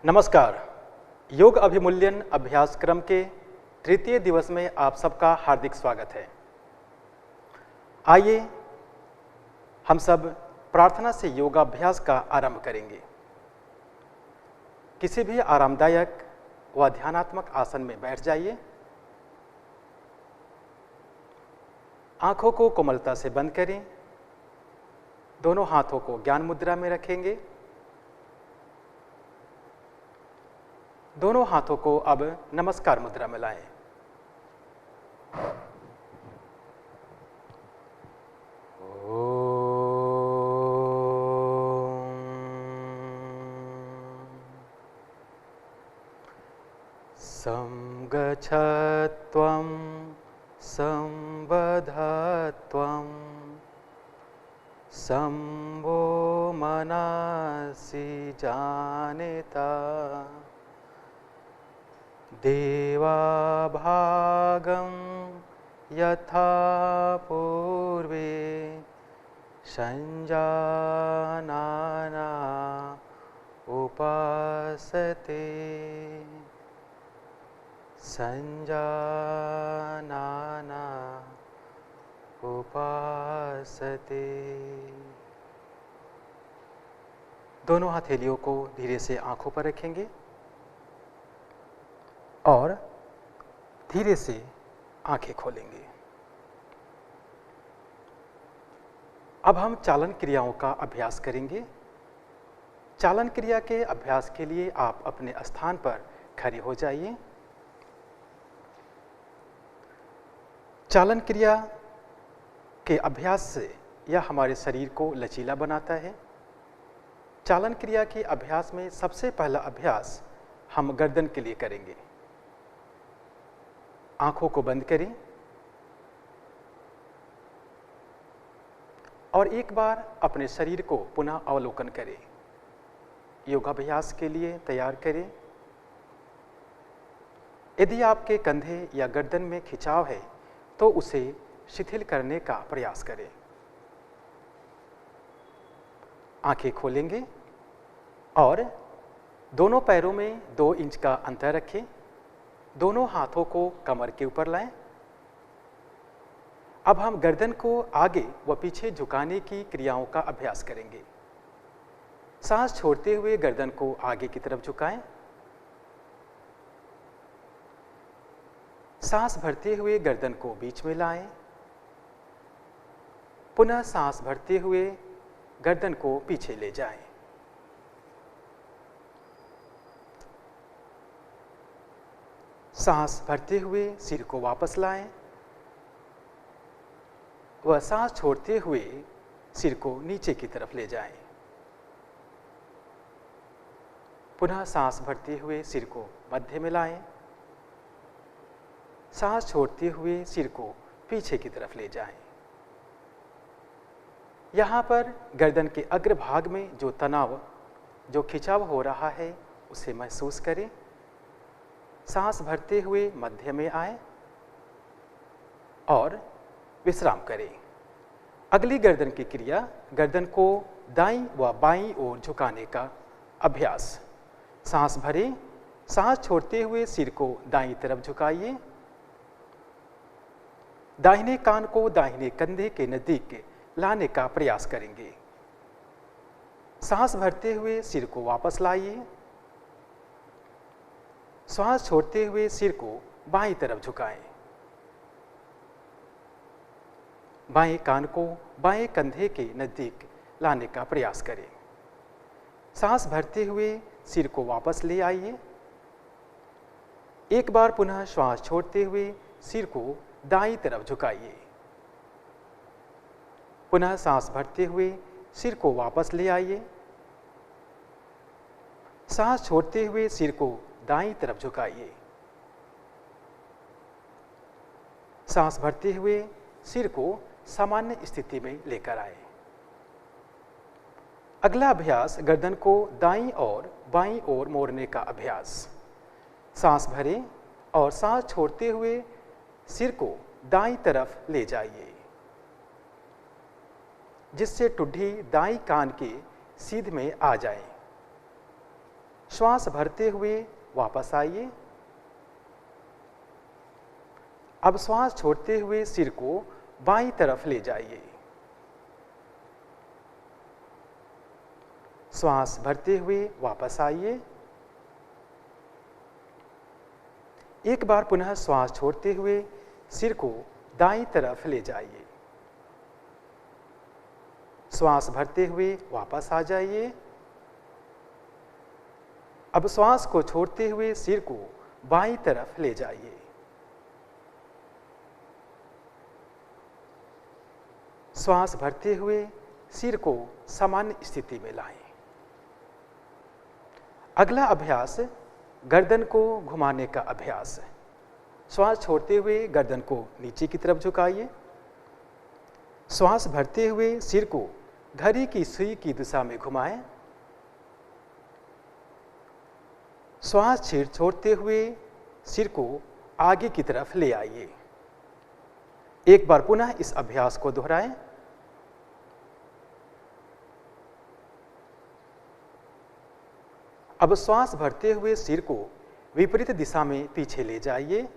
नमस्कार। योग अभिमूल्यन अभ्यास क्रम के तृतीय दिवस में आप सबका हार्दिक स्वागत है। आइए हम सब प्रार्थना से योगाभ्यास का आरंभ करेंगे। किसी भी आरामदायक व ध्यानात्मक आसन में बैठ जाइए। आंखों को कोमलता से बंद करें। दोनों हाथों को ज्ञान मुद्रा में रखेंगे। दोनों हाथों को अब नमस्कार मुद्रा में लाएं। संगच्छत्वं संवदत्वं संभो मनसि जानीता देवाभागं यथा पूर्वे संजानाना उपासते संजानाना उपासते। दोनों हथेलियों को धीरे से आंखों पर रखेंगे और धीरे से आंखें खोलेंगे। अब हम चालन क्रियाओं का अभ्यास करेंगे। चालन क्रिया के अभ्यास के लिए आप अपने स्थान पर खड़े हो जाइए। चालन क्रिया के अभ्यास से यह हमारे शरीर को लचीला बनाता है। चालन क्रिया के अभ्यास में सबसे पहला अभ्यास हम गर्दन के लिए करेंगे। आंखों को बंद करें और एक बार अपने शरीर को पुनः अवलोकन करें। योगाभ्यास के लिए तैयार करें। यदि आपके कंधे या गर्दन में खिंचाव है तो उसे शिथिल करने का प्रयास करें। आंखें खोलेंगे और दोनों पैरों में 2 इंच का अंतर रखें। दोनों हाथों को कमर के ऊपर लाएं। अब हम गर्दन को आगे व पीछे झुकाने की क्रियाओं का अभ्यास करेंगे। सांस छोड़ते हुए गर्दन को आगे की तरफ झुकाएं। सांस भरते हुए गर्दन को बीच में लाएं। पुनः सांस भरते हुए गर्दन को पीछे ले जाएं। सांस भरते हुए सिर को वापस लाएं व सांस छोड़ते हुए सिर को नीचे की तरफ ले जाएं। पुनः सांस भरते हुए सिर को मध्य में लाएं। सांस छोड़ते हुए सिर को पीछे की तरफ ले जाएं। यहाँ पर गर्दन के अग्रभाग में जो तनाव, जो खिंचाव हो रहा है उसे महसूस करें। सांस भरते हुए मध्य में आए और विश्राम करें। अगली गर्दन की क्रिया, गर्दन को दाईं व बाईं ओर झुकाने का अभ्यास। सांस भरें। सांस छोड़ते हुए सिर को दाईं तरफ झुकाइए। दाहिने कान को दाहिने कंधे के नजदीक लाने का प्रयास करेंगे। सांस भरते हुए सिर को वापस लाइए। सांस छोड़ते हुए सिर को बाईं तरफ झुकाएं। बाएं कान को बाएं कंधे के नजदीक लाने का प्रयास करें। सांस भरते हुए सिर को वापस ले आइए। एक बार पुनः श्वास छोड़ते हुए सिर को दाईं तरफ झुकाइए। पुनः सांस भरते हुए सिर को वापस ले आइए। सांस छोड़ते हुए सिर को दाईं तरफ झुकाइए। सांस भरते हुए सिर को सामान्य स्थिति में लेकर आए। अगला अभ्यास, गर्दन को दाईं और बाईं ओर मोड़ने का अभ्यास। सांस भरें और सांस छोड़ते हुए सिर को दाईं तरफ ले जाइए। जिससे टुड्डी दाईं कान के सीध में आ जाए। श्वास भरते हुए वापस आइए। अब श्वास छोड़ते हुए सिर को बाईं तरफ ले जाइए। श्वास भरते हुए वापस आइए। एक बार पुनः श्वास छोड़ते हुए सिर को दाईं तरफ ले जाइए। श्वास भरते हुए वापस आ जाइए। अब श्वास को छोड़ते हुए सिर को बाईं तरफ ले जाइए। श्वास भरते हुए सिर को सामान्य स्थिति में लाएं। अगला अभ्यास गर्दन को घुमाने का अभ्यास है। श्वास छोड़ते हुए गर्दन को नीचे की तरफ झुकाइए। श्वास भरते हुए सिर को घड़ी की सुई की दिशा में घुमाएं। श्वास छोड़ते हुए सिर को आगे की तरफ ले आइए। एक बार पुनः इस अभ्यास को दोहराएं। अब श्वास भरते हुए सिर को विपरीत दिशा में पीछे ले जाइए।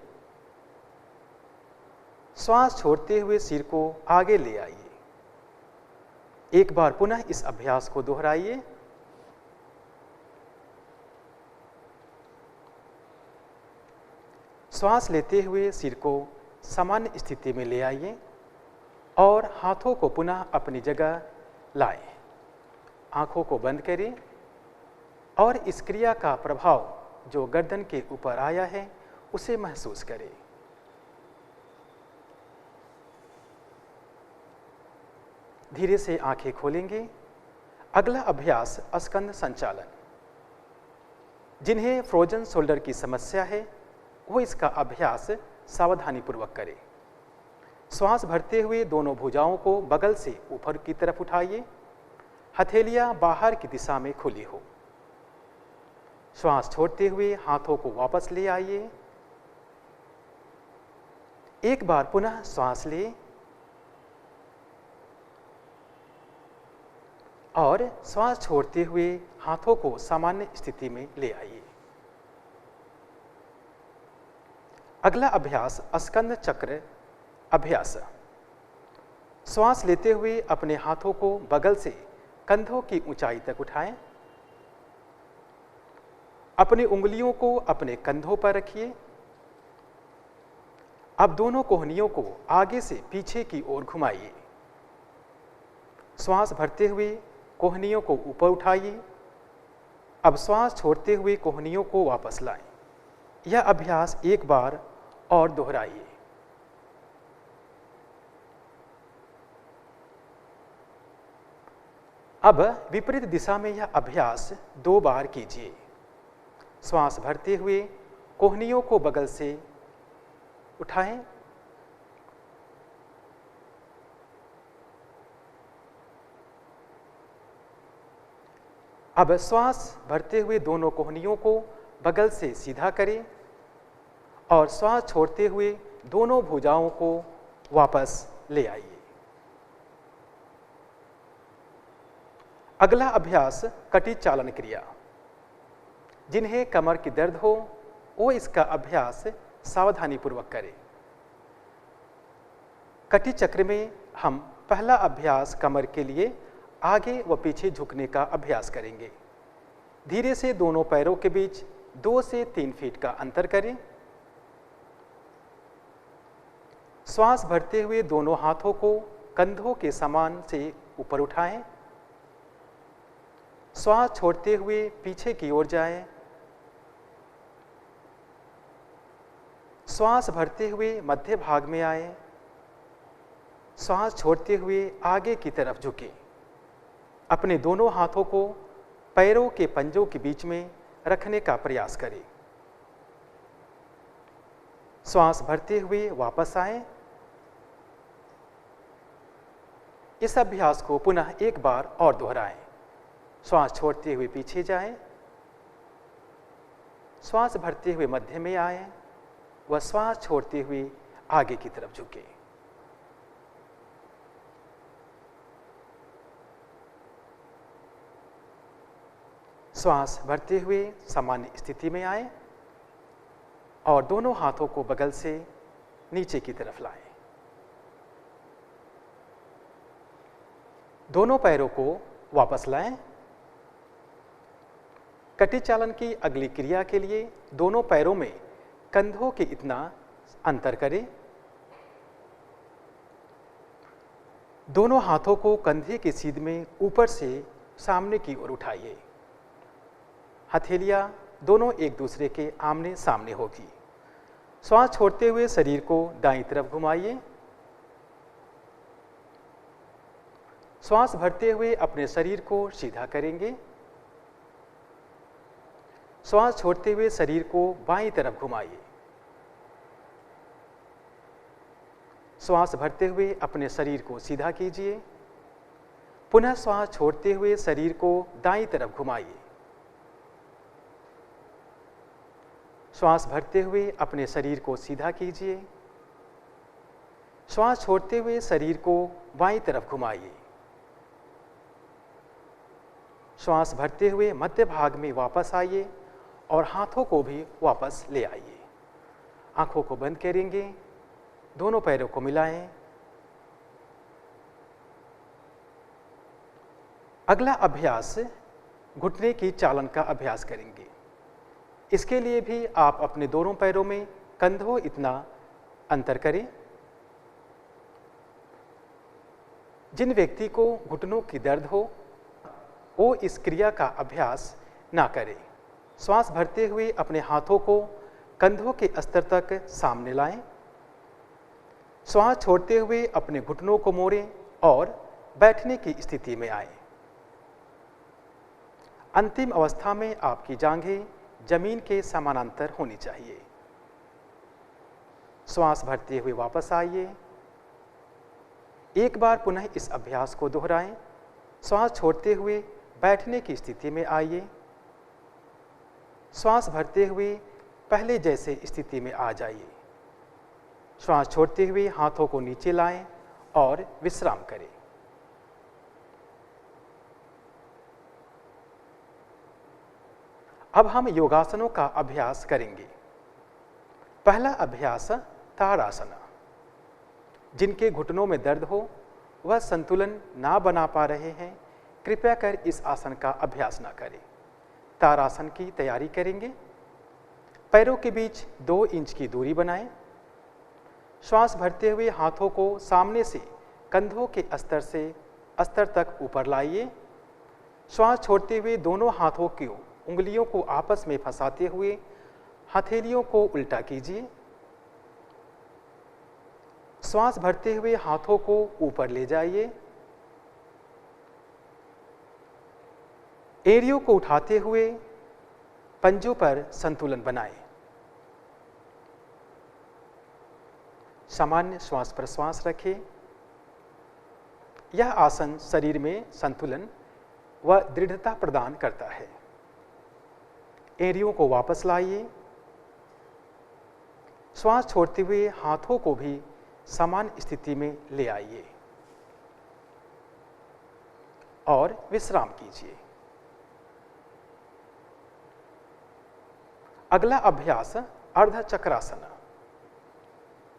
श्वास छोड़ते हुए सिर को आगे ले आइए। एक बार पुनः इस अभ्यास को दोहराइए। श्वास लेते हुए सिर को सामान्य स्थिति में ले आइए और हाथों को पुनः अपनी जगह लाएं। आंखों को बंद करें और इस क्रिया का प्रभाव जो गर्दन के ऊपर आया है उसे महसूस करें। धीरे से आंखें खोलेंगे। अगला अभ्यास स्कंद संचालन। जिन्हें फ्रोजन शोल्डर की समस्या है वो इसका अभ्यास सावधानी पूर्वक करें। श्वास भरते हुए दोनों भुजाओं को बगल से ऊपर की तरफ उठाइए। हथेलियां बाहर की दिशा में खुली हो। श्वास छोड़ते हुए हाथों को वापस ले आइए। एक बार पुनः श्वास लें और श्वास छोड़ते हुए हाथों को सामान्य स्थिति में ले आइए। अगला अभ्यास स्कंद चक्र अभ्यास। श्वास लेते हुए अपने हाथों को बगल से कंधों की ऊंचाई तक उठाएं। अपनी उंगलियों को अपने कंधों पर रखिए। अब दोनों कोहनियों को आगे से पीछे की ओर घुमाइए। श्वास भरते हुए कोहनियों को ऊपर उठाइए। अब श्वास छोड़ते हुए कोहनियों को वापस लाएं। यह अभ्यास एक बार और दोहराइए। अब विपरीत दिशा में यह अभ्यास 2 बार कीजिए। श्वास भरते हुए कोहनियों को बगल से उठाएं। अब श्वास भरते हुए दोनों कोहनियों को बगल से सीधा करें और श्वास छोड़ते हुए दोनों भुजाओं को वापस ले आइए। अगला अभ्यास कटी चालन क्रिया। जिन्हें कमर की दर्द हो वो इसका अभ्यास सावधानी पूर्वक करें। कटी चक्र में हम पहला अभ्यास कमर के लिए आगे व पीछे झुकने का अभ्यास करेंगे। धीरे से दोनों पैरों के बीच 2 से 3 फीट का अंतर करें। श्वास भरते हुए दोनों हाथों को कंधों के समान से ऊपर उठाएं। श्वास छोड़ते हुए पीछे की ओर जाएं। श्वास भरते हुए मध्य भाग में आए। श्वास छोड़ते हुए आगे की तरफ झुके। अपने दोनों हाथों को पैरों के पंजों के बीच में रखने का प्रयास करें। श्वास भरते हुए वापस आए। इस अभ्यास को पुनः एक बार और दोहराएं। श्वास छोड़ते हुए पीछे जाएं। श्वास भरते हुए मध्य में आए व श्वास छोड़ते हुए आगे की तरफ झुके। श्वास भरते हुए सामान्य स्थिति में आए और दोनों हाथों को बगल से नीचे की तरफ लाएं। दोनों पैरों को वापस लाएं। कटी चालन की अगली क्रिया के लिए दोनों पैरों में कंधों के इतना अंतर करें। दोनों हाथों को कंधे की सीध में ऊपर से सामने की ओर उठाइए। हथेलियां दोनों एक दूसरे के आमने सामने होगी। श्वास छोड़ते हुए शरीर को दाईं तरफ घुमाइए। श्वास भरते हुए अपने शरीर को सीधा करेंगे। श्वास छोड़ते हुए शरीर को बाईं तरफ घुमाइए। श्वास भरते हुए अपने शरीर को सीधा कीजिए। पुनः श्वास छोड़ते हुए शरीर को दाईं तरफ घुमाइए। श्वास भरते हुए अपने शरीर को सीधा कीजिए। श्वास छोड़ते हुए शरीर को बाईं तरफ घुमाइए। श्वास भरते हुए मध्य भाग में वापस आइए और हाथों को भी वापस ले आइए। आंखों को बंद करेंगे, दोनों पैरों को मिलाएं। अगला अभ्यास घुटने की चालन का अभ्यास करेंगे। इसके लिए भी आप अपने दोनों पैरों में कंधों इतना अंतर करें। जिन व्यक्ति को घुटनों की दर्द हो वो इस क्रिया का अभ्यास ना करें। श्वास भरते हुए अपने हाथों को कंधों के स्तर तक सामने लाएं। श्वास छोड़ते हुए अपने घुटनों को मोड़ें और बैठने की स्थिति में आएं। अंतिम अवस्था में आपकी जांघें जमीन के समानांतर होनी चाहिए। श्वास भरते हुए वापस आइए। एक बार पुनः इस अभ्यास को दोहराएं। श्वास छोड़ते हुए बैठने की स्थिति में आइए। श्वास भरते हुए पहले जैसे स्थिति में आ जाइए। श्वास छोड़ते हुए हाथों को नीचे लाएं और विश्राम करें। अब हम योगासनों का अभ्यास करेंगे। पहला अभ्यास ताड़ासन। जिनके घुटनों में दर्द हो वह संतुलन ना बना पा रहे हैं, कृपया कर इस आसन का अभ्यास ना करें। ताड़ासन की तैयारी करेंगे। पैरों के बीच 2 इंच की दूरी बनाएं। श्वास भरते हुए हाथों को सामने से कंधों के स्तर तक ऊपर लाइए। श्वास छोड़ते हुए दोनों हाथों की उंगलियों को आपस में फंसाते हुए हथेलियों को उल्टा कीजिए। श्वास भरते हुए हाथों को ऊपर ले जाइए। एड़ियों को उठाते हुए पंजों पर संतुलन बनाएं। सामान्य श्वास प्रश्वास रखें। यह आसन शरीर में संतुलन व दृढ़ता प्रदान करता है। एड़ियों को वापस लाइए। श्वास छोड़ते हुए हाथों को भी समान स्थिति में ले आइए और विश्राम कीजिए। अगला अभ्यास अर्ध चक्रासन।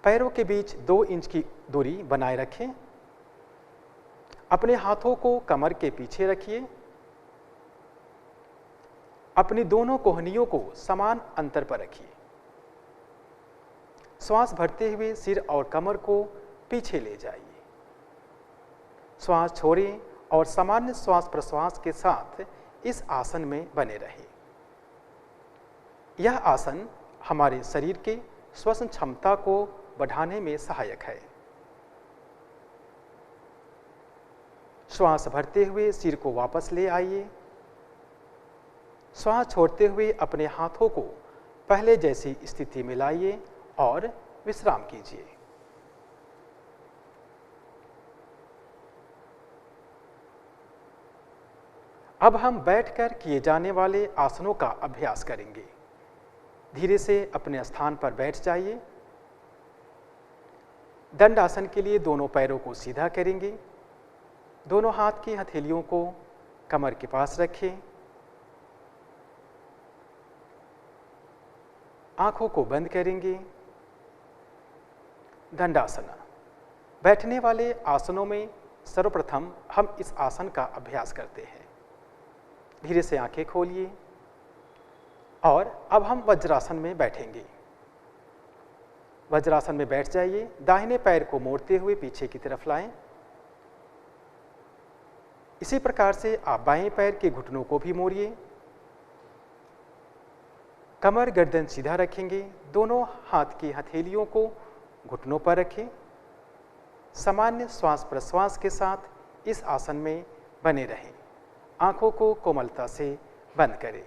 पैरों के बीच 2 इंच की दूरी बनाए रखें। अपने हाथों को कमर के पीछे रखिए। अपनी दोनों कोहनियों को समान अंतर पर रखिए। श्वास भरते हुए सिर और कमर को पीछे ले जाइए। श्वास छोड़ें और सामान्य श्वास प्रश्वास के साथ इस आसन में बने रहें। यह आसन हमारे शरीर के श्वसन क्षमता को बढ़ाने में सहायक है। श्वास भरते हुए सिर को वापस ले आइए। श्वास छोड़ते हुए अपने हाथों को पहले जैसी स्थिति में लाइए और विश्राम कीजिए। अब हम बैठकर किए जाने वाले आसनों का अभ्यास करेंगे। धीरे से अपने स्थान पर बैठ जाइए। दंड आसन के लिए दोनों पैरों को सीधा करेंगे। दोनों हाथ की हथेलियों को कमर के पास रखें। आंखों को बंद करेंगे। दंडासन। बैठने वाले आसनों में सर्वप्रथम हम इस आसन का अभ्यास करते हैं। धीरे से आंखें खोलिए और अब हम वज्रासन में बैठेंगे। वज्रासन में बैठ जाइए। दाहिने पैर को मोड़ते हुए पीछे की तरफ लाएं। इसी प्रकार से आप बाएं पैर के घुटनों को भी मोड़िए। कमर गर्दन सीधा रखेंगे। दोनों हाथ की हथेलियों को घुटनों पर रखें। सामान्य श्वास प्रश्वास के साथ इस आसन में बने रहें। आंखों को कोमलता से बंद करें।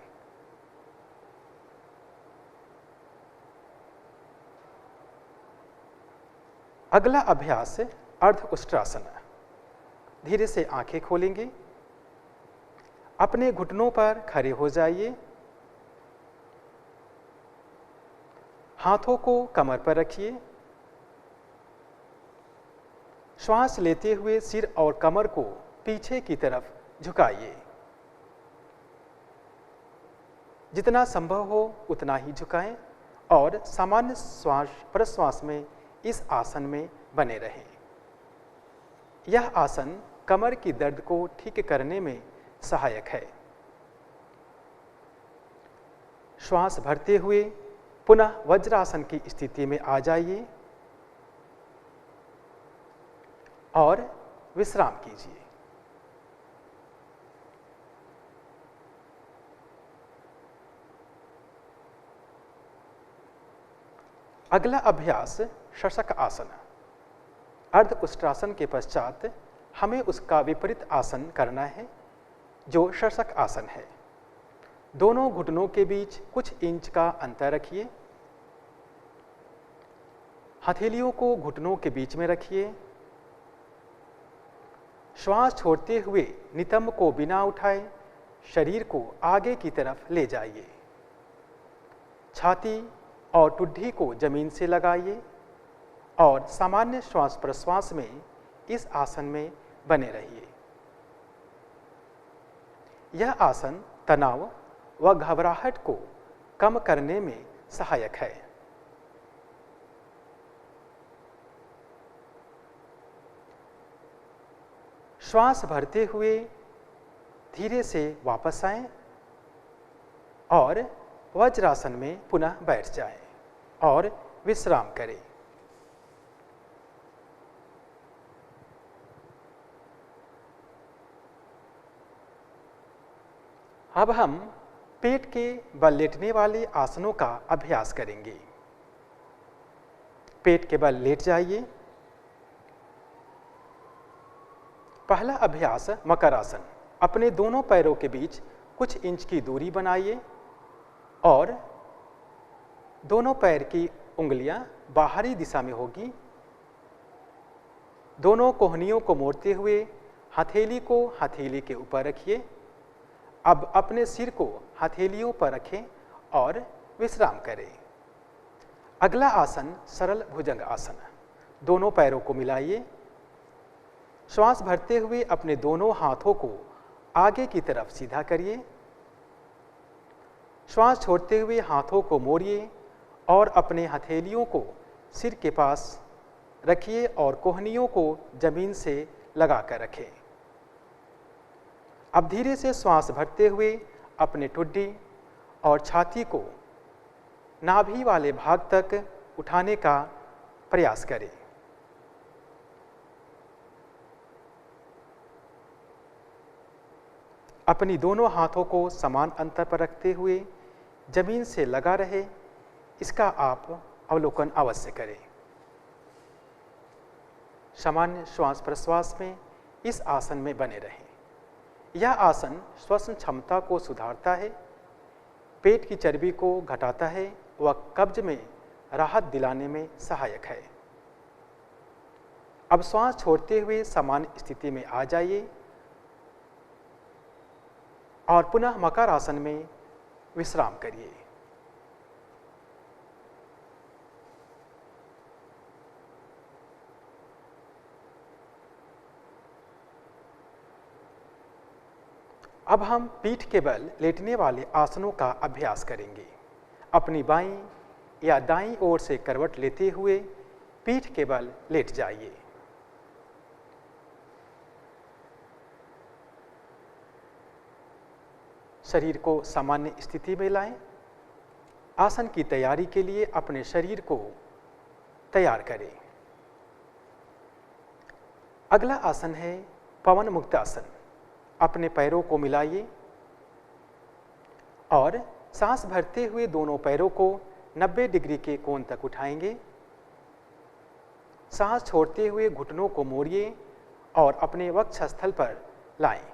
अगला अभ्यास अर्ध उष्ट्रासन। धीरे से आंखें खोलेंगे। अपने घुटनों पर खड़े हो जाइए। हाथों को कमर पर रखिए। श्वास लेते हुए सिर और कमर को पीछे की तरफ झुकाइए। जितना संभव हो उतना ही झुकाएं और सामान्य श्वास प्रश्वास में इस आसन में बने रहें। यह आसन कमर की दर्द को ठीक करने में सहायक है। श्वास भरते हुए पुनः वज्रासन की स्थिति में आ जाइए और विश्राम कीजिए। अगला अभ्यास शशक आसन। अर्ध उष्ट्रासन के पश्चात हमें उसका विपरीत आसन करना है जो शशक आसन है। दोनों घुटनों के बीच कुछ इंच का अंतर रखिए। हथेलियों को घुटनों के बीच में रखिए। श्वास छोड़ते हुए नितंब को बिना उठाए शरीर को आगे की तरफ ले जाइए। छाती और ठुड्डी को जमीन से लगाइए और सामान्य श्वास प्रश्वास में इस आसन में बने रहिए। यह आसन तनाव व घबराहट को कम करने में सहायक है। श्वास भरते हुए धीरे से वापस आएं और वज्रासन में पुनः बैठ जाएं और विश्राम करें। अब हम पेट के बल लेटने वाले आसनों का अभ्यास करेंगे। पेट के बल लेट जाइए। पहला अभ्यास मकर आसन। अपने दोनों पैरों के बीच कुछ इंच की दूरी बनाइए और दोनों पैर की उंगलियां बाहरी दिशा में होगी। दोनों कोहनियों को मोड़ते हुए हथेली को हथेली के ऊपर रखिए। अब अपने सिर को हथेलियों पर रखें और विश्राम करें। अगला आसन सरल भुजंग आसन। दोनों पैरों को मिलाइए। श्वास भरते हुए अपने दोनों हाथों को आगे की तरफ सीधा करिए। श्वास छोड़ते हुए हाथों को मोड़िए और अपने हथेलियों को सिर के पास रखिए और कोहनियों को जमीन से लगाकर रखें। अब धीरे से श्वास भरते हुए अपने ठुड्डी और छाती को नाभि वाले भाग तक उठाने का प्रयास करें। अपनी दोनों हाथों को समान अंतर पर रखते हुए जमीन से लगा रहे, इसका आप अवलोकन अवश्य करें। सामान्य श्वास प्रश्वास में इस आसन में बने रहें। यह आसन श्वसन क्षमता को सुधारता है, पेट की चर्बी को घटाता है व कब्ज में राहत दिलाने में सहायक है। अब श्वास छोड़ते हुए समान स्थिति में आ जाइए और पुनः मकर आसन में विश्राम करिए। अब हम पीठ के बल लेटने वाले आसनों का अभ्यास करेंगे। अपनी बाईं या दाईं ओर से करवट लेते हुए पीठ के बल लेट जाइए। शरीर को सामान्य स्थिति में लाएं। आसन की तैयारी के लिए अपने शरीर को तैयार करें। अगला आसन है पवन मुक्त आसन। अपने पैरों को मिलाइए और सांस भरते हुए दोनों पैरों को 90 डिग्री के कोण तक उठाएंगे। सांस छोड़ते हुए घुटनों को मोड़िए और अपने वक्षस्थल पर लाएं।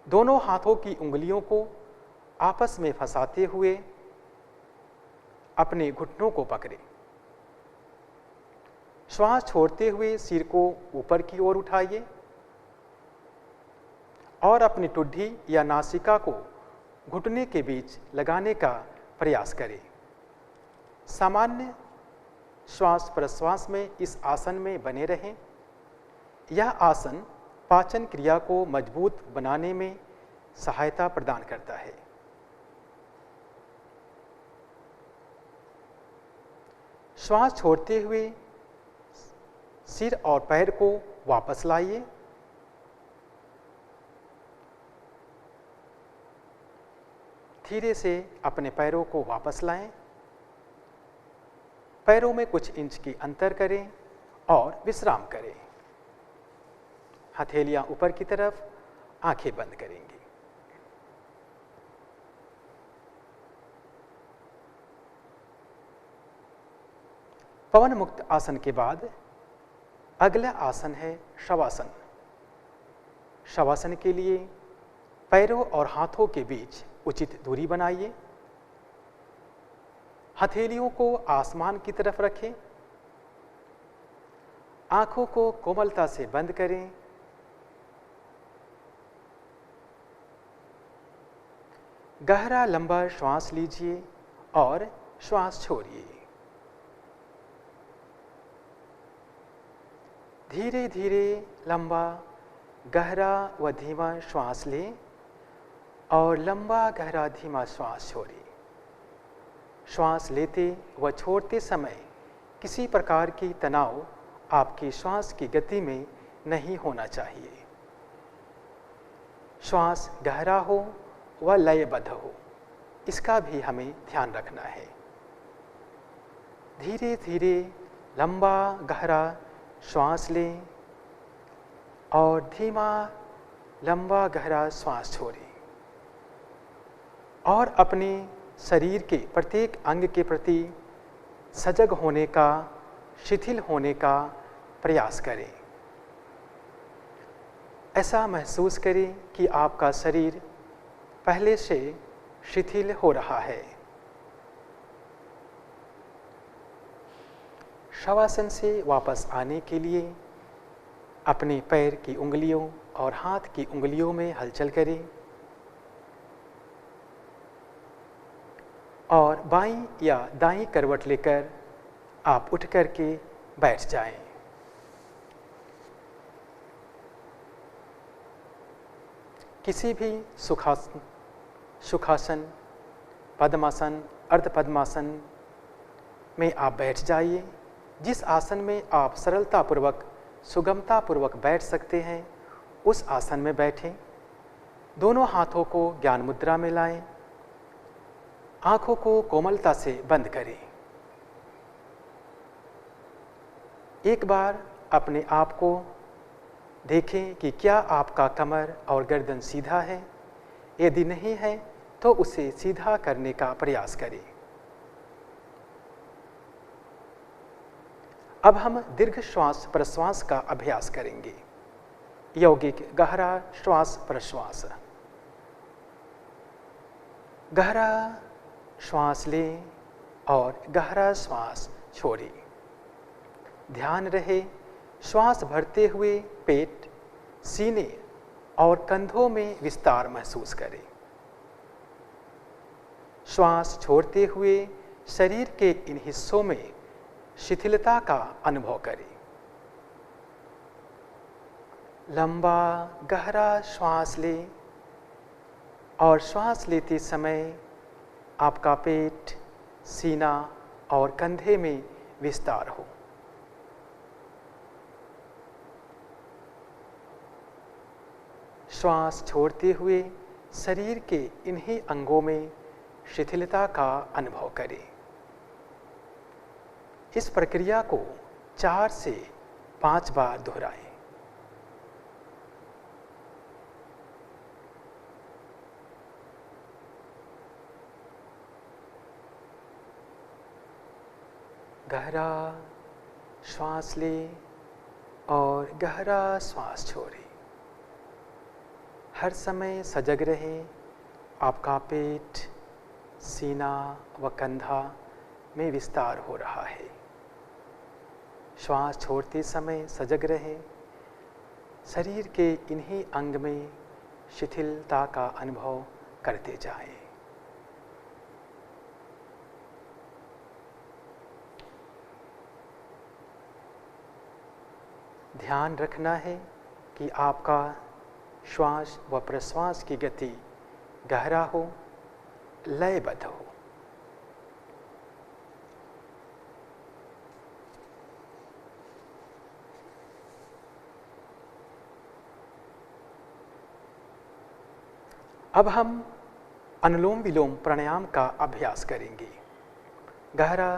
दोनों हाथों की उंगलियों को आपस में फंसाते हुए अपने घुटनों को पकड़ें। श्वास छोड़ते हुए सिर को ऊपर की ओर उठाइए और अपनी ठुड्डी या नासिका को घुटने के बीच लगाने का प्रयास करें। सामान्य श्वास प्रश्वास में इस आसन में बने रहें। यह आसन पाचन क्रिया को मजबूत बनाने में सहायता प्रदान करता है। श्वास छोड़ते हुए सिर और पैर को वापस लाइए। धीरे से अपने पैरों को वापस लाएं। पैरों में कुछ इंच की अंतर करें और विश्राम करें। हथेलियां ऊपर की तरफ, आंखें बंद करेंगे। पवन मुक्त आसन के बाद अगला आसन है शवासन। शवासन के लिए पैरों और हाथों के बीच उचित दूरी बनाइए। हथेलियों को आसमान की तरफ रखें। आंखों को कोमलता से बंद करें। गहरा लंबा श्वास लीजिए और श्वास छोड़िए। धीरे धीरे लंबा गहरा व धीमा श्वास लें और लंबा गहरा धीमा श्वास छोड़ें। श्वास लेते व छोड़ते समय किसी प्रकार की तनाव आपकी श्वास की गति में नहीं होना चाहिए। श्वास गहरा हो व लयबद्ध हो, इसका भी हमें ध्यान रखना है। धीरे धीरे लंबा गहरा श्वास लें और धीमा लंबा गहरा श्वास छोड़ें और अपने शरीर के प्रत्येक अंग के प्रति सजग होने का, शिथिल होने का प्रयास करें। ऐसा महसूस करें कि आपका शरीर पहले से शिथिल हो रहा है। शवासन से वापस आने के लिए अपने पैर की उंगलियों और हाथ की उंगलियों में हलचल करें और बाईं या दाईं करवट लेकर आप उठ करके बैठ जाएं। किसी भी सुखासन, पद्मासन, अर्ध पद्मासन में आप बैठ जाइए। जिस आसन में आप सरलतापूर्वक, सुगमतापूर्वक बैठ सकते हैं, उस आसन में बैठें। दोनों हाथों को ज्ञान मुद्रा में लाएं। आंखों को कोमलता से बंद करें। एक बार अपने आप को देखें कि क्या आपका कमर और गर्दन सीधा है। यदि नहीं है तो उसे सीधा करने का प्रयास करें। अब हम दीर्घ श्वास प्रश्वास का अभ्यास करेंगे। यौगिक गहरा श्वास प्रश्वास। गहरा श्वास लें और गहरा श्वास छोड़ें। ध्यान रहे श्वास भरते हुए पेट, सीने और कंधों में विस्तार महसूस करें। श्वास छोड़ते हुए शरीर के इन हिस्सों में शिथिलता का अनुभव करें। लंबा गहरा श्वास लें और श्वास लेते समय आपका पेट, सीना और कंधे में विस्तार हो। श्वास छोड़ते हुए शरीर के इन्हीं अंगों में शिथिलता का अनुभव करें। इस प्रक्रिया को 4 से 5 बार दोहराएं। गहरा श्वास लें और गहरा श्वास छोड़ें। हर समय सजग रहें। आपका पेट, सीना व कंधा में विस्तार हो रहा है। श्वास छोड़ते समय सजग रहें। शरीर के इन्हीं अंग में शिथिलता का अनुभव करते जाएं। ध्यान रखना है कि आपका श्वास व प्रश्वास की गति गहरा हो, लयबद्ध हो। अब हम अनुलोम विलोम प्राणायाम का अभ्यास करेंगे। गहरा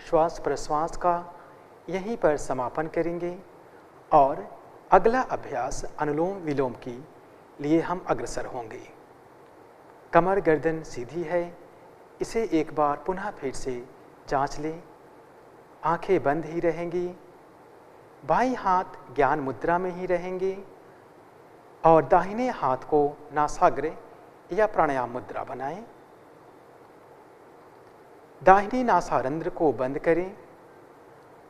श्वास प्रश्वास का यहीं पर समापन करेंगे और अगला अभ्यास अनुलोम विलोम के लिए हम अग्रसर होंगे। कमर गर्दन सीधी है, इसे एक बार पुनः फिर से जांच लें। आंखें बंद ही रहेंगी, बाईं हाथ ज्ञान मुद्रा में ही रहेंगे और दाहिने हाथ को नासाग्र या प्राणायाम मुद्रा बनाएं। दाहिनी नासारंध्र को बंद करें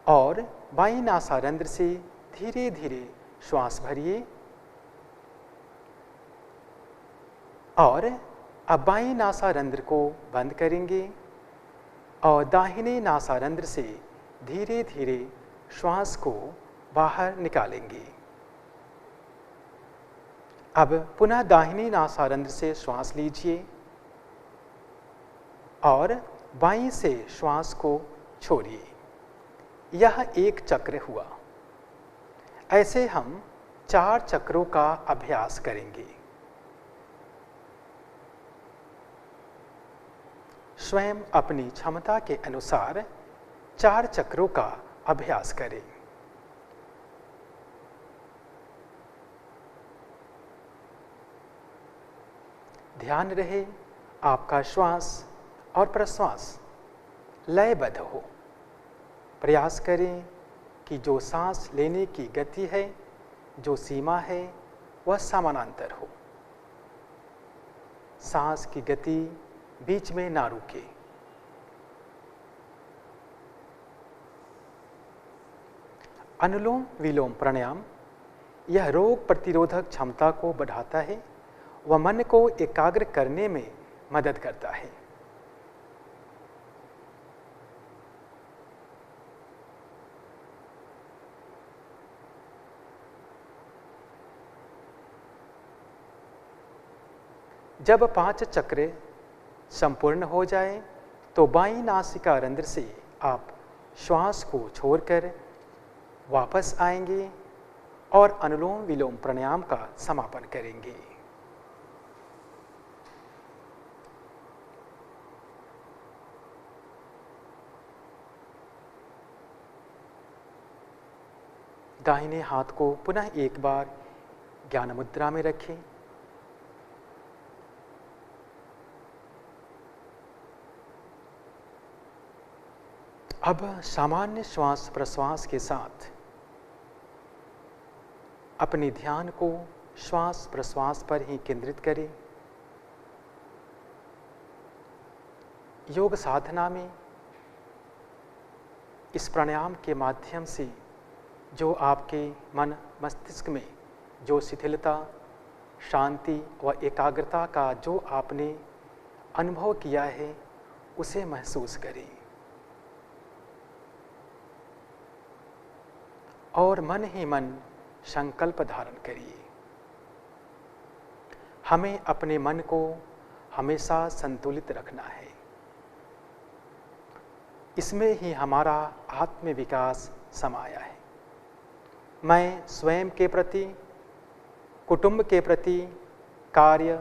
और बाईं नासारंध्र से धीरे धीरे श्वास भरिए और अब बाईं नासारंध्र को बंद करेंगे और दाहिने नासारंध्र से धीरे धीरे श्वास को बाहर निकालेंगे। अब पुनः दाहिनी नासारंध्र से श्वास लीजिए और बाईं से श्वास को छोड़िए। यह एक चक्र हुआ। ऐसे हम 4 चक्रों का अभ्यास करेंगे। स्वयं अपनी क्षमता के अनुसार 4 चक्रों का अभ्यास करें। ध्यान रहे आपका श्वास और प्रश्वास लयबद्ध हो। प्रयास करें कि जो सांस लेने की गति है, जो सीमा है, वह समानांतर हो। सांस की गति बीच में ना रुके। अनुलोम विलोम प्राणायाम यह रोग प्रतिरोधक क्षमता को बढ़ाता है व मन को एकाग्र करने में मदद करता है। जब 5 चक्र संपूर्ण हो जाए तो बाईं नासिका रंध्र से आप श्वास को छोड़कर वापस आएंगे और अनुलोम विलोम प्राणायाम का समापन करेंगे। दाहिने हाथ को पुनः एक बार ज्ञान मुद्रा में रखें। अब सामान्य श्वास प्रश्वास के साथ अपने ध्यान को श्वास प्रश्वास पर ही केंद्रित करें। योग साधना में इस प्राणायाम के माध्यम से जो आपके मन मस्तिष्क में जो शिथिलता, शांति व एकाग्रता का जो आपने अनुभव किया है, उसे महसूस करें और मन ही मन संकल्प धारण करिए। हमें अपने मन को हमेशा संतुलित रखना है। इसमें ही हमारा आत्म विकास समाया है। मैं स्वयं के प्रति, कुटुंब के प्रति, कार्य,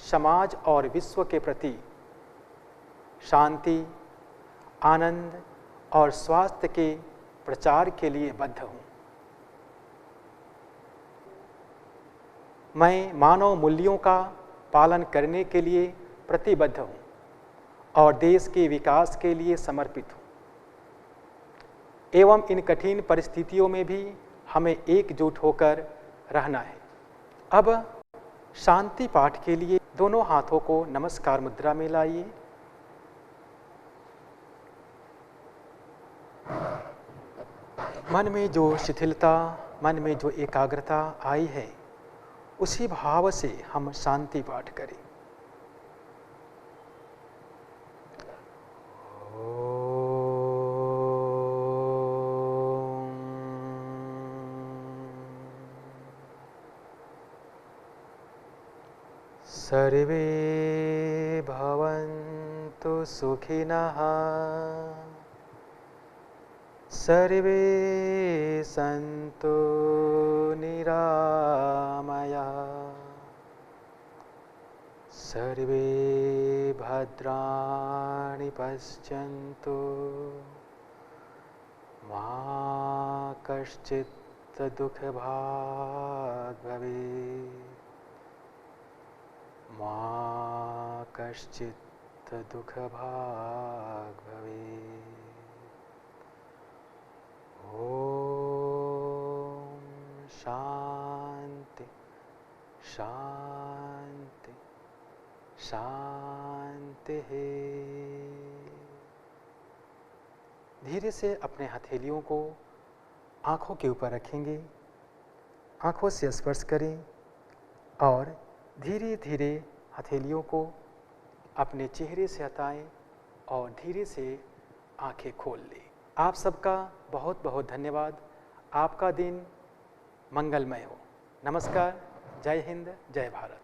समाज और विश्व के प्रति शांति, आनंद और स्वास्थ्य के प्रचार के लिए बद्ध हूँ। मैं मानव मूल्यों का पालन करने के लिए प्रतिबद्ध हूँ और देश के विकास के लिए समर्पित हूँ। एवं इन कठिन परिस्थितियों में भी हमें एकजुट होकर रहना है। अब शांति पाठ के लिए दोनों हाथों को नमस्कार मुद्रा में लाइए। मन में जो शिथिलता, मन में जो एकाग्रता आई है, उसी भाव से हम शांति पाठ करें। सर्वे भवन्तु सुखिनः, सर्वे सन्तु निरामयाः, सर्वे भद्राणि पश्यन्तु, मा कश्चित् दुःखभाग् भवेत्, मा कश्चित् दुःखभाग् भवेत्। ओम शांति शांति शांति है। धीरे से अपने हथेलियों को आँखों के ऊपर रखेंगे, आँखों से स्पर्श करें और धीरे धीरे हथेलियों को अपने चेहरे से हटाएं और धीरे से आँखें खोल लें। आप सबका बहुत बहुत धन्यवाद। आपका दिन मंगलमय हो। नमस्कार, जय हिंद, जय भारत।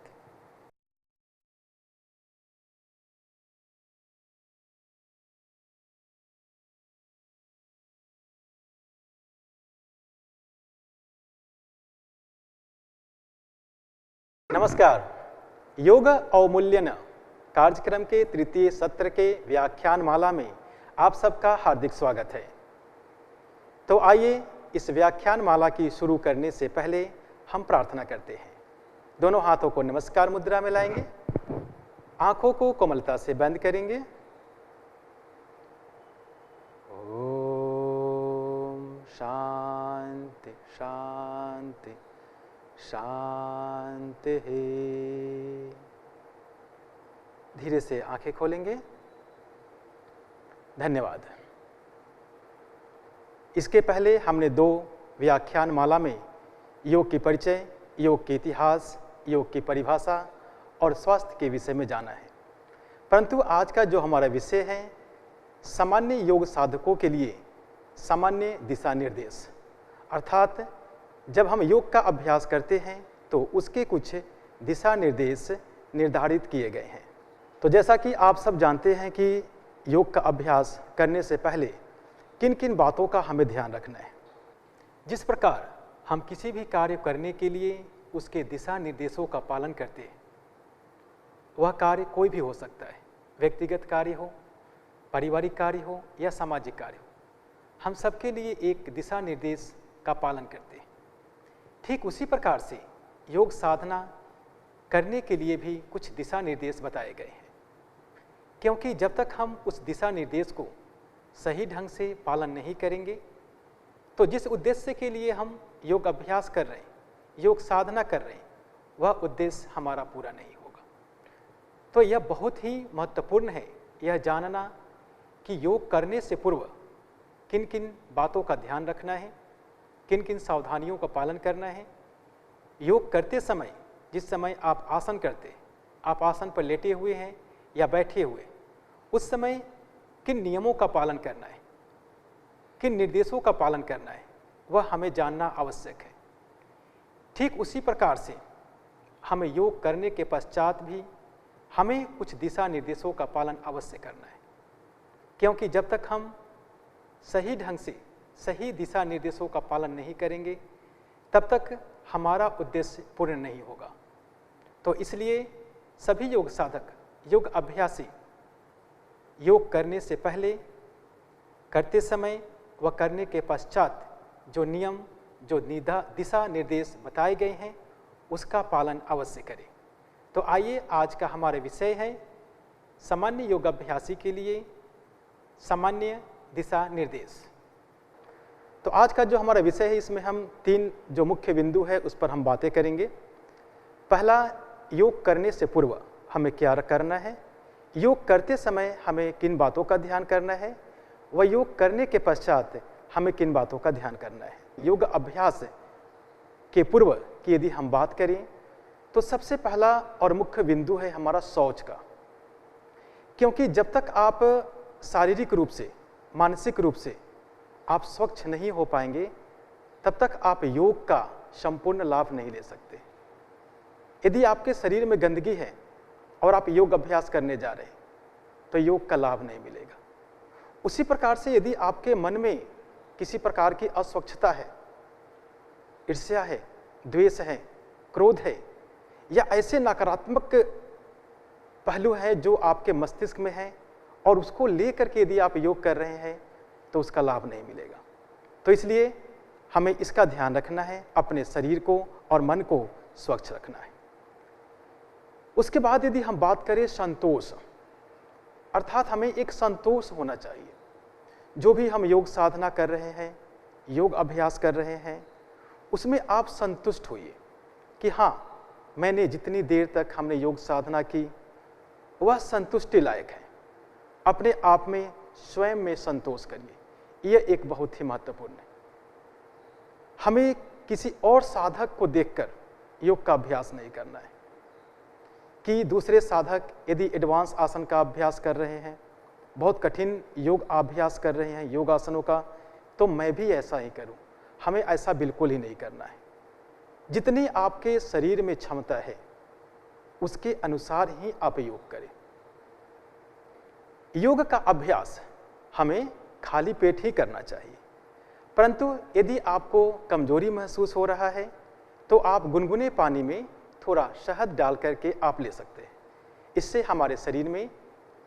नमस्कार। योग अवमूल्यन कार्यक्रम के तृतीय सत्र के व्याख्यान माला में आप सबका हार्दिक स्वागत है। तो आइए इस व्याख्यान माला की शुरू करने से पहले हम प्रार्थना करते हैं। दोनों हाथों को नमस्कार मुद्रा में लाएंगे, आंखों को कोमलता से बंद करेंगे। ओम शांति शांति शांति है। धीरे से आंखें खोलेंगे। धन्यवाद। इसके पहले हमने दो व्याख्यान माला में योग की परिचय, योग के इतिहास, योग की परिभाषा और स्वास्थ्य के विषय में जाना है। परंतु आज का जो हमारा विषय है, सामान्य योग साधकों के लिए सामान्य दिशा निर्देश, अर्थात जब हम योग का अभ्यास करते हैं तो उसके कुछ दिशा निर्देश निर्धारित किए गए हैं। तो जैसा कि आप सब जानते हैं कि योग का अभ्यास करने से पहले किन किन बातों का हमें ध्यान रखना है। जिस प्रकार हम किसी भी कार्य करने के लिए उसके दिशा निर्देशों का पालन करते हैं, वह कार्य कोई भी हो सकता है, व्यक्तिगत कार्य हो, पारिवारिक कार्य हो या सामाजिक कार्य हो, हम सबके लिए एक दिशा निर्देश का पालन करते हैं। ठीक उसी प्रकार से योग साधना करने के लिए भी कुछ दिशा निर्देश बताए गए हैं, क्योंकि जब तक हम उस दिशा निर्देश को सही ढंग से पालन नहीं करेंगे तो जिस उद्देश्य के लिए हम योग अभ्यास कर रहे हैं, योग साधना कर रहे हैं, वह उद्देश्य हमारा पूरा नहीं होगा। तो यह बहुत ही महत्वपूर्ण है यह जानना कि योग करने से पूर्व किन किन बातों का ध्यान रखना है, किन किन सावधानियों का पालन करना है। योग करते समय जिस समय आप आसन करते, आप आसन पर लेटे हुए हैं या बैठे हुए, उस समय किन नियमों का पालन करना है, किन निर्देशों का पालन करना है, वह हमें जानना आवश्यक है। ठीक उसी प्रकार से हमें योग करने के पश्चात भी हमें कुछ दिशा निर्देशों का पालन अवश्य करना है, क्योंकि जब तक हम सही ढंग से सही दिशा निर्देशों का पालन नहीं करेंगे तब तक हमारा उद्देश्य पूर्ण नहीं होगा। तो इसलिए सभी योग साधक, योग अभ्यासी योग करने से पहले, करते समय व करने के पश्चात जो नियम, जो दिशा निर्देश बताए गए हैं उसका पालन अवश्य करें। तो आइए, आज का हमारा विषय है सामान्य योग अभ्यासी के लिए सामान्य दिशा निर्देश। तो आज का जो हमारा विषय है इसमें हम 3 जो मुख्य बिंदु है उस पर हम बातें करेंगे। पहला, योग करने से पूर्व हमें क्या करना है, योग करते समय हमें किन बातों का ध्यान करना है, व योग करने के पश्चात हमें किन बातों का ध्यान करना है। योग अभ्यास के पूर्व की यदि हम बात करें तो सबसे पहला और मुख्य बिंदु है हमारा शौच का, क्योंकि जब तक आप शारीरिक रूप से, मानसिक रूप से आप स्वच्छ नहीं हो पाएंगे तब तक आप योग का संपूर्ण लाभ नहीं ले सकते। यदि आपके शरीर में गंदगी है और आप योग अभ्यास करने जा रहे हैं तो योग का लाभ नहीं मिलेगा। उसी प्रकार से यदि आपके मन में किसी प्रकार की अस्वच्छता है, ईर्ष्या है, द्वेष है, क्रोध है या ऐसे नकारात्मक पहलू हैं जो आपके मस्तिष्क में हैं और उसको लेकर के यदि आप योग कर रहे हैं तो उसका लाभ नहीं मिलेगा। तो इसलिए हमें इसका ध्यान रखना है, अपने शरीर को और मन को स्वच्छ रखना है। उसके बाद यदि हम बात करें संतोष, अर्थात हमें एक संतोष होना चाहिए। जो भी हम योग साधना कर रहे हैं, योग अभ्यास कर रहे हैं, उसमें आप संतुष्ट होइए कि हाँ, मैंने जितनी देर तक हमने योग साधना की वह संतुष्टि लायक है। अपने आप में स्वयं में संतोष करिए, यह एक बहुत ही महत्वपूर्ण है। हमें किसी और साधक को देखकर योग का अभ्यास नहीं करना है कि दूसरे साधक यदि एडवांस आसन का अभ्यास कर रहे हैं, बहुत कठिन योग अभ्यास कर रहे हैं योगासनों का, तो मैं भी ऐसा ही करूं। हमें ऐसा बिल्कुल ही नहीं करना है। जितनी आपके शरीर में क्षमता है उसके अनुसार ही आप योग करें। योग का अभ्यास हमें खाली पेट ही करना चाहिए, परंतु यदि आपको कमजोरी महसूस हो रहा है तो आप गुनगुने पानी में थोड़ा शहद डाल करके आप ले सकते हैं। इससे हमारे शरीर में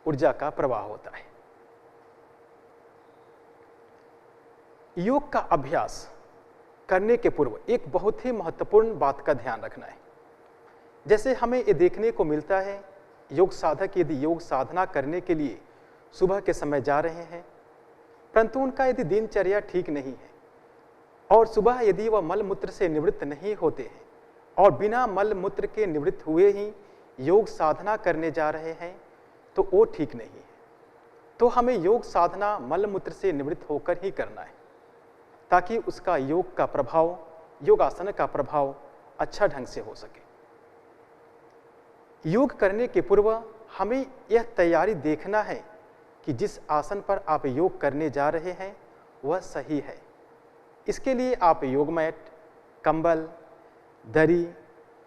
ऊर्जा का प्रवाह होता है। योग का अभ्यास करने के पूर्व एक बहुत ही महत्वपूर्ण बात का ध्यान रखना है। जैसे हमें ये देखने को मिलता है, योग साधक यदि योग साधना करने के लिए सुबह के समय जा रहे हैं, परंतु उनका यदि दिनचर्या ठीक नहीं है और सुबह यदि वह मल मूत्र से निवृत्त नहीं होते हैं और बिना मल मूत्र के निवृत्त हुए ही योग साधना करने जा रहे हैं तो वो ठीक नहीं है। तो हमें योग साधना मल मूत्र से निवृत्त होकर ही करना है, ताकि उसका योग का प्रभाव, योगासन का प्रभाव अच्छा ढंग से हो सके। योग करने के पूर्व हमें यह तैयारी देखना है कि जिस आसन पर आप योग करने जा रहे हैं वह सही है। इसके लिए आप योग मैट, कंबल, दरी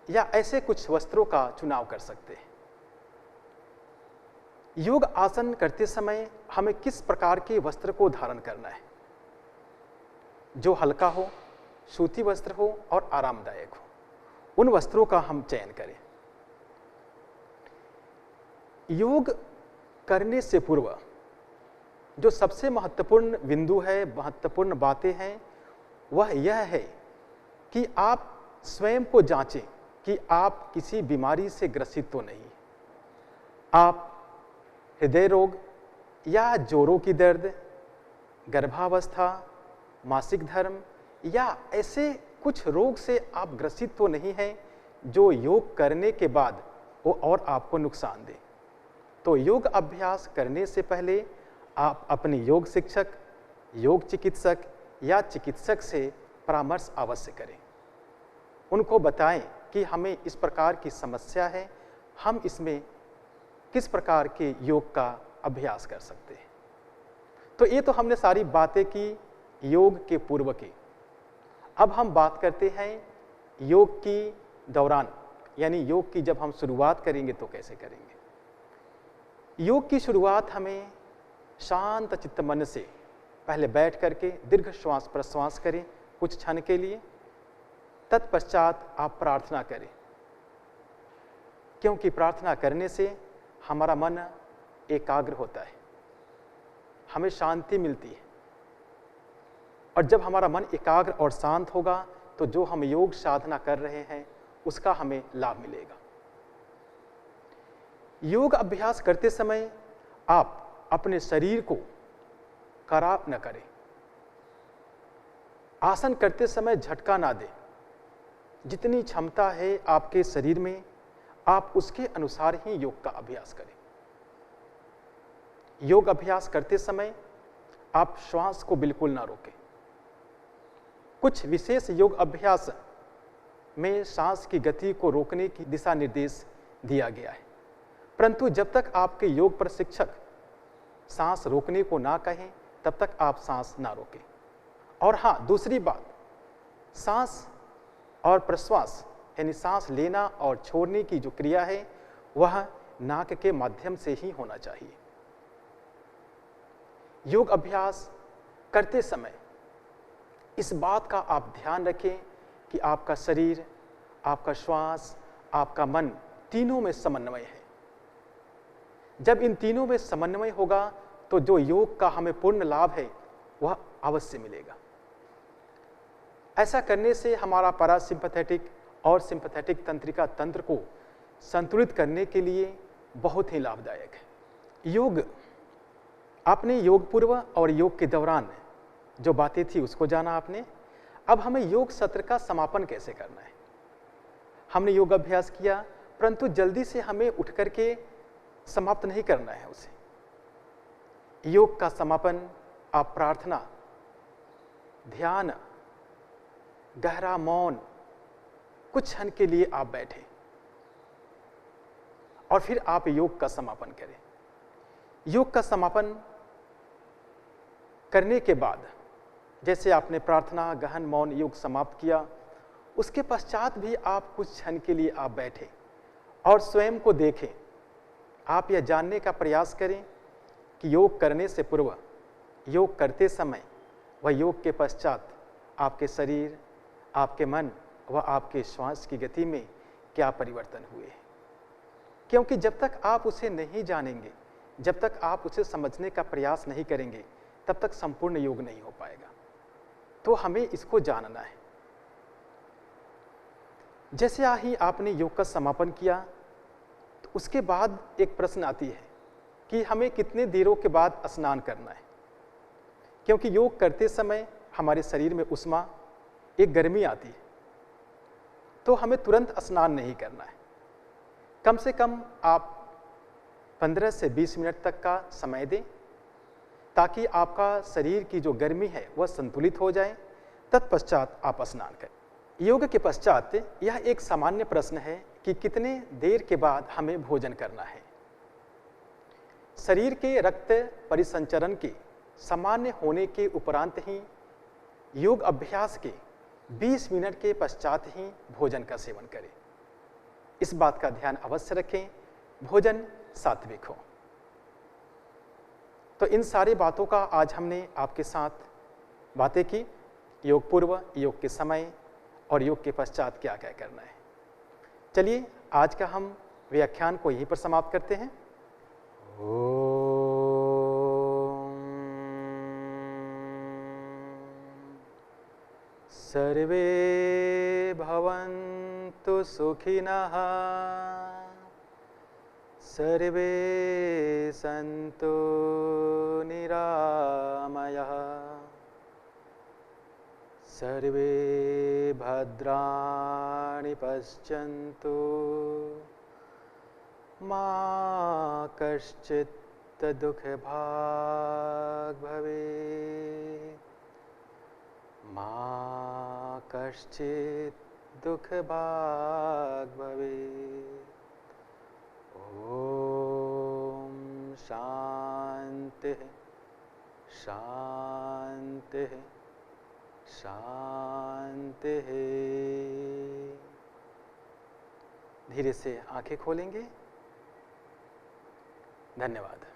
या ऐसे कुछ वस्त्रों का चुनाव कर सकते हैं। योग आसन करते समय हमें किस प्रकार के वस्त्र को धारण करना है? जो हल्का हो, सूती वस्त्र हो और आरामदायक हो, उन वस्त्रों का हम चयन करें। योग करने से पूर्व जो सबसे महत्वपूर्ण बिंदु है, महत्वपूर्ण बातें हैं, वह यह है कि आप स्वयं को जांचें कि आप किसी बीमारी से ग्रसित तो नहीं। आप हृदय रोग या जोड़ों की दर्द, गर्भावस्था, मासिक धर्म या ऐसे कुछ रोग से आप ग्रसित तो नहीं हैं जो योग करने के बाद वो और आपको नुकसान दे। तो योग अभ्यास करने से पहले आप अपने योग शिक्षक, योग चिकित्सक या चिकित्सक से परामर्श अवश्य करें। उनको बताएं कि हमें इस प्रकार की समस्या है, हम इसमें किस प्रकार के योग का अभ्यास कर सकते हैं। तो ये तो हमने सारी बातें की योग के पूर्व की। अब हम बात करते हैं योग की दौरान, यानी योग की जब हम शुरुआत करेंगे तो कैसे करेंगे। योग की शुरुआत हमें शांत चित्त मन से पहले बैठ करके दीर्घ श्वास प्रश्वास करें कुछ क्षण के लिए। तत्पश्चात आप प्रार्थना करें, क्योंकि प्रार्थना करने से हमारा मन एकाग्र होता है, हमें शांति मिलती है। और जब हमारा मन एकाग्र और शांत होगा तो जो हम योग साधना कर रहे हैं उसका हमें लाभ मिलेगा। योग अभ्यास करते समय आप अपने शरीर को खराब न करें। आसन करते समय झटका ना दें। जितनी क्षमता है आपके शरीर में, आप उसके अनुसार ही योग का अभ्यास करें। योग अभ्यास करते समय आप श्वास को बिल्कुल ना रोकें। कुछ विशेष योग अभ्यास में सांस की गति को रोकने की दिशा निर्देश दिया गया है, परंतु जब तक आपके योग प्रशिक्षक सांस रोकने को ना कहें तब तक आप सांस ना रोकें। और हाँ, दूसरी बात, सांस और प्रश्वास यानी सांस लेना और छोड़ने की जो क्रिया है वह नाक के माध्यम से ही होना चाहिए। योग अभ्यास करते समय इस बात का आप ध्यान रखें कि आपका शरीर, आपका श्वास, आपका मन तीनों में समन्वय है। जब इन तीनों में समन्वय होगा तो जो योग का हमें पूर्ण लाभ है वह अवश्य मिलेगा। ऐसा करने से हमारा पैरासिम्पैथेटिक और सिंपैथेटिक तंत्रिका तंत्र को संतुलित करने के लिए बहुत ही लाभदायक है। योग, आपने योग पूर्व और योग के दौरान जो बातें थी उसको जाना आपने। अब हमें योग सत्र का समापन कैसे करना है। हमने योग अभ्यास किया, परंतु जल्दी से हमें उठ करके समाप्त नहीं करना है उसे। योग का समापन आप प्रार्थना, ध्यान, गहरा मौन, कुछ क्षण के लिए आप बैठें और फिर आप योग का समापन करें। योग का समापन करने के बाद जैसे आपने प्रार्थना, गहन मौन, योग समाप्त किया, उसके पश्चात भी आप कुछ क्षण के लिए आप बैठें और स्वयं को देखें। आप यह जानने का प्रयास करें कि योग करने से पूर्व, योग करते समय व योग के पश्चात आपके शरीर, आपके मन व आपके श्वास की गति में क्या परिवर्तन हुए हैं। क्योंकि जब तक आप उसे नहीं जानेंगे, जब तक आप उसे समझने का प्रयास नहीं करेंगे, तब तक संपूर्ण योग नहीं हो पाएगा। तो हमें इसको जानना है। जैसे ही आपने योग का समापन किया तो उसके बाद एक प्रश्न आती है कि हमें कितने देरों के बाद स्नान करना है। क्योंकि योग करते समय हमारे शरीर में उष्मा, एक गर्मी आती है, तो हमें तुरंत स्नान नहीं करना है। कम से कम आप 15 से 20 मिनट तक का समय दें ताकि आपका शरीर की जो गर्मी है वह संतुलित हो जाए। तत्पश्चात आप स्नान करें। योग के पश्चात यह एक सामान्य प्रश्न है कि कितने देर के बाद हमें भोजन करना है। शरीर के रक्त परिसंचरण के सामान्य होने के उपरांत ही योग अभ्यास के 20 मिनट के पश्चात ही भोजन का सेवन करें। इस बात का ध्यान अवश्य रखें, भोजन सात्विक हो। तो इन सारी बातों का आज हमने आपके साथ बातें की, योग पूर्व, योग के समय और योग के पश्चात क्या क्या करना है। चलिए आज का हम व्याख्यान को यहीं पर समाप्त करते हैं। सर्वे भवन्तु सुखिनः, सर्वे सन्तु निरामयः, सर्वे भद्राणि पश्यन्तु, मा कश्चित् दुःखभाग् भवेत्, मा कश्चित् दुःखभाग् भवेत्। ओम शांति शांति शांति। धीरे से आंखें खोलेंगे। धन्यवाद।